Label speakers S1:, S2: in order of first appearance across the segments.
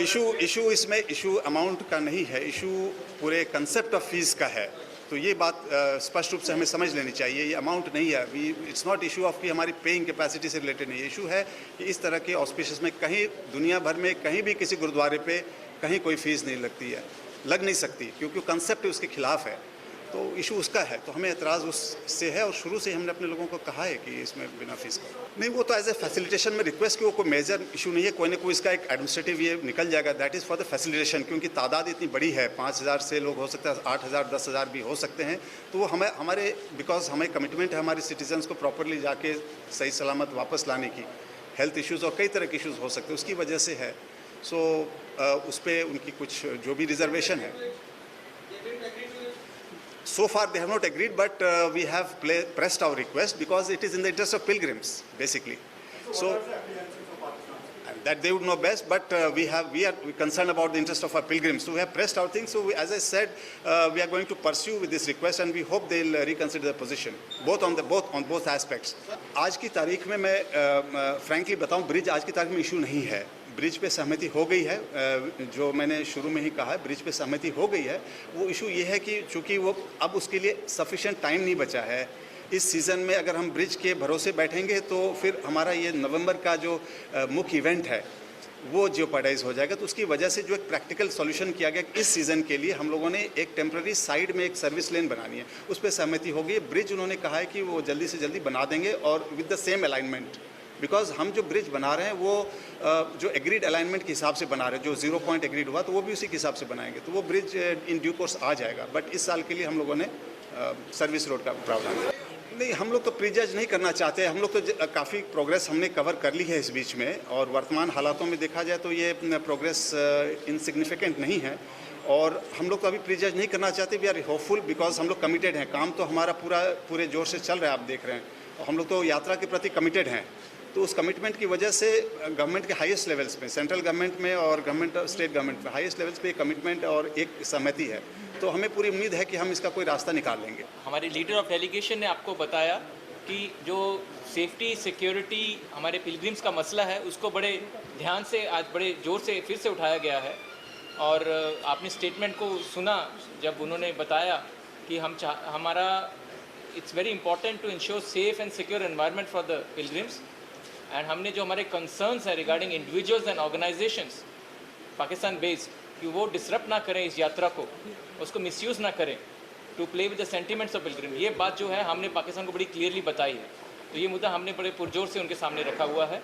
S1: Issue इसमें issue amount का नहीं है, इशू पूरे कंसेप्ट ऑफ फीस का है। तो ये बात स्पष्ट रूप से हमें समझ लेनी चाहिए। ये अमाउंट नहीं है, इट्स नॉट इशू ऑफ कि हमारी पेइंग कैपेसिटी से रिलेटेड नहीं है। इशू है कि इस तरह के ऑस्पिशियस में कहीं दुनिया भर में कहीं भी किसी गुरुद्वारे पे कहीं कोई फीस नहीं लगती है, लग नहीं सकती, क्योंकि कंसेप्ट उसके खिलाफ है। तो इशू उसका है, तो हमें एतराज़ उससे है और शुरू से हमने अपने लोगों को कहा है कि इसमें बिना फीस का नहीं। वो तो एज ए फैसिलिटेशन में रिक्वेस्ट की, वो कोई मेजर इशू नहीं है। कोई ना कोई इसका एक एडमिनिस्ट्रेटिव ये निकल जाएगा, that is for the facilitation, क्योंकि तादाद इतनी बड़ी है, 5,000 से लोग हो सकते हैं, 8,000 10,000 भी हो सकते हैं। तो वो हमारे बिकॉज हमें कमिटमेंट है हमारे सिटीजन्स को प्रॉपरली जाके सही सलामत वापस लाने की। हेल्थ इश्यूज़ और कई तरह के इश्यूज़ हो सकते हैं, उसकी वजह से है। सो उस पर उनकी कुछ जो भी रिजर्वेशन है, so far they have not agreed, but we have pressed our request because it is in the interest of pilgrims basically. So that they would know best, but we are concerned about the interest of our pilgrims, so we have pressed our things. So as I said, we are going to pursue with this request and we hope they will reconsider the position on both aspects. आज की तारीख में मैं frankly बताऊं, bridge आज की तारीख में इशू नहीं है। ब्रिज पे सहमति हो गई है, जो मैंने शुरू में ही कहा है, ब्रिज पे सहमति हो गई है। वो इशू ये है कि चूँकि वो अब उसके लिए सफिशेंट टाइम नहीं बचा है इस सीज़न में। अगर हम ब्रिज के भरोसे बैठेंगे तो फिर हमारा ये नवंबर का जो मुख्य इवेंट है वो जियोपार्डाइज हो जाएगा। तो उसकी वजह से जो एक प्रैक्टिकल सॉल्यूशन किया गया इस सीज़न के लिए, हम लोगों ने एक टेम्प्रेरी साइड में एक सर्विस लेन बनानी है, उस पर सहमति हो गई। ब्रिज उन्होंने कहा है कि वो जल्दी से जल्दी बना देंगे और with the same alignment, because हम जो ब्रिज बना रहे हैं वो जो एग्रीड अलाइनमेंट के हिसाब से बना रहे हैं, जो 0 पॉइंट एग्रीड हुआ तो वो भी उसी के हिसाब से बनाएंगे। तो वो ब्रिज इन ड्यू कोर्स आ जाएगा, बट इस साल के लिए हम लोगों ने सर्विस रोड का प्रावधान है। नहीं, हम लोग तो प्रीजज नहीं करना चाहते। हम लोग तो काफ़ी प्रोग्रेस हमने कवर कर ली है इस बीच में, और वर्तमान हालातों में देखा जाए तो ये प्रोग्रेस इनसिग्निफिकेंट नहीं है, और हम लोग तो अभी प्रीजज नहीं करना चाहते। वी आर होपफुल बिकॉज हम लोग कमिटेड हैं। काम तो हमारा पूरे जोर से चल रहा है, आप देख रहे हैं, और हम लोग तो यात्रा के प्रति कमिटेड हैं। तो उस कमिटमेंट की वजह से गवर्नमेंट के हाईएस्ट लेवल्स पे, सेंट्रल गवर्नमेंट में और गवर्नमेंट स्टेट गवर्नमेंट में हाईएस्ट लेवल्स पे कमिटमेंट और एक सहमति है। तो हमें पूरी उम्मीद है कि हम इसका कोई रास्ता निकाल लेंगे।
S2: हमारे लीडर ऑफ डेलीगेशन ने आपको बताया कि जो सेफ्टी सिक्योरिटी हमारे पिलग्रिम्स का मसला है उसको बड़े ध्यान से आज बड़े ज़ोर से फिर से उठाया गया है। और आपने स्टेटमेंट को सुना जब उन्होंने बताया कि हमारा it's very important to ensure safe and secure environment for the pilgrims. And हमने जो हमारे कंसर्न्स हैं regarding individuals and organisations Pakistan based, कि वो डिसरप्ट ना करें इस यात्रा को, उसको मिसयूज़ ना करें to play with the sentiments of pilgrim. ये बात जो है हमने पाकिस्तान को बड़ी क्लियरली बताई है। तो ये मुद्दा हमने बड़े पुरजोर से उनके सामने रखा हुआ है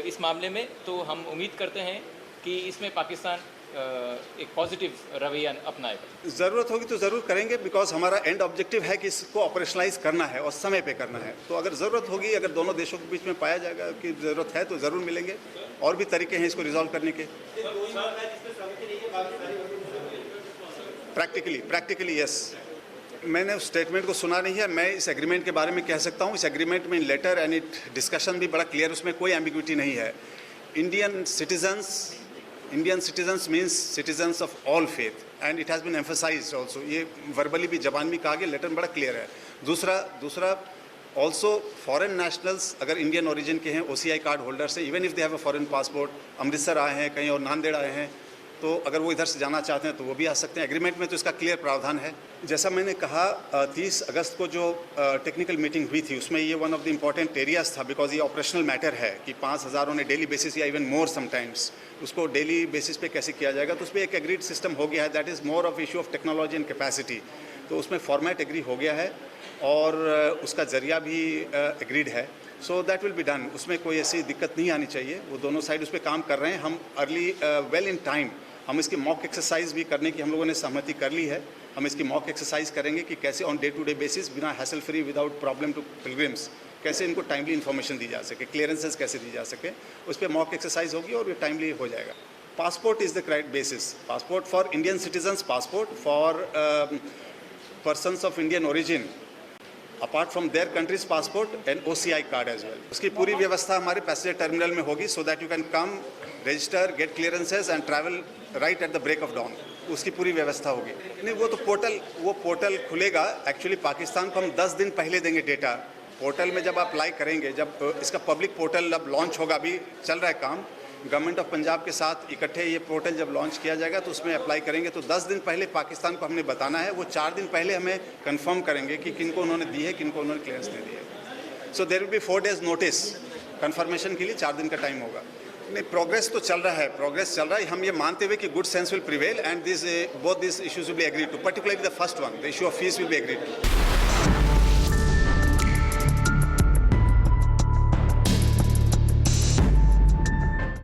S2: इस मामले में। तो हम उम्मीद करते हैं कि इसमें पाकिस्तान एक पॉजिटिव रवैया अपनाएगा।
S1: ज़रूरत होगी तो ज़रूर करेंगे, बिकॉज हमारा एंड ऑब्जेक्टिव है कि इसको ऑपरेशनलाइज करना है और समय पे करना है। तो अगर ज़रूरत होगी, अगर दोनों देशों के बीच में पाया जाएगा कि ज़रूरत है तो ज़रूर मिलेंगे। और भी तरीके हैं इसको रिजॉल्व करने के। Practically yes. मैंने उस स्टेटमेंट को सुना नहीं है। मैं इस एग्रीमेंट के बारे में कह सकता हूँ, इस एग्रीमेंट में लेटर एंड इट डिस्कशन भी बड़ा क्लियर, उसमें कोई एम्बिग्विटी नहीं है। Indian citizens means citizens of all faith and it has been emphasized also. ये verbally भी जबान में कहा गया, लेटर में बड़ा क्लियर है। दूसरा also foreign nationals अगर इंडियन ओरिजिन के हैं, OCI कार्ड होल्डर्स हैं, even if they have a foreign passport, Amritsar आए हैं कहीं और नांदेड़ आए हैं, तो अगर वो इधर से जाना चाहते हैं तो वो भी आ सकते हैं। एग्रीमेंट में तो इसका क्लियर प्रावधान है। जैसा मैंने कहा 30 अगस्त को जो टेक्निकल मीटिंग हुई थी उसमें ये one of the important areas था, बिकॉज ये ऑपरेशनल मैटर है कि 5,000 ने डेली बेसिस या इवन मोर समटाइम्स उसको डेली बेसिस पे कैसे किया जाएगा। तो उस पर एक एग्रीड सिस्टम हो गया है, that is more of issue of technology and capacity. तो उसमें फॉर्मेट एग्री हो गया है और उसका जरिया भी एग्रीड है। So that will be done. उसमें कोई ऐसी दिक्कत नहीं आनी चाहिए। वो दोनों साइड उस पर काम कर रहे हैं। हम अर्ली वेल इन टाइम हम इसकी मॉक एक्सरसाइज भी करने की हम लोगों ने सहमति कर ली है। हम इसकी मॉक एक्सरसाइज करेंगे कि कैसे on day to day basis बिना hassle free without problem to pilgrims कैसे इनको टाइमली इन्फॉर्मेशन दी जा सके, क्लियरेंसेस कैसे दी जा सके, उस पर मॉक एक्सरसाइज होगी और ये टाइमली हो जाएगा। Passport is the correct basis. Passport for Indian citizens, passport for persons of Indian origin apart from their countries passport and OCI card as well. उसकी पूरी व्यवस्था हमारे पैसेंजर टर्मिनल में होगी so that you can come, register, get clearances and travel right at the break of dawn. उसकी पूरी व्यवस्था होगी। नहीं, वो पोर्टल खुलेगा। एक्चुअली पाकिस्तान को हम 10 दिन पहले देंगे डेटा। पोर्टल में जब आप अप्लाई करेंगे, जब इसका पब्लिक पोर्टल अब लॉन्च होगा, अभी चल रहा है काम, गवर्नमेंट ऑफ पंजाब के साथ इकट्ठे ये पोर्टल जब लॉन्च किया जाएगा तो उसमें अप्लाई करेंगे, तो 10 दिन पहले पाकिस्तान को हमने बताना है, वो 4 दिन पहले हमें कंफर्म करेंगे कि किनको उन्होंने दी है, किनको उन्होंने क्लियरेंस नहीं दी है। So there will be 4 days notice, confirmation के लिए 4 दिन का टाइम होगा। नहीं, प्रोग्रेस तो चल रहा है, प्रोग्रेस चल रहा है, हम ये मानते हुए कि good sense will prevail and this both this issues will be agreed to, particularly the first one, the issue of fees will be agreed to.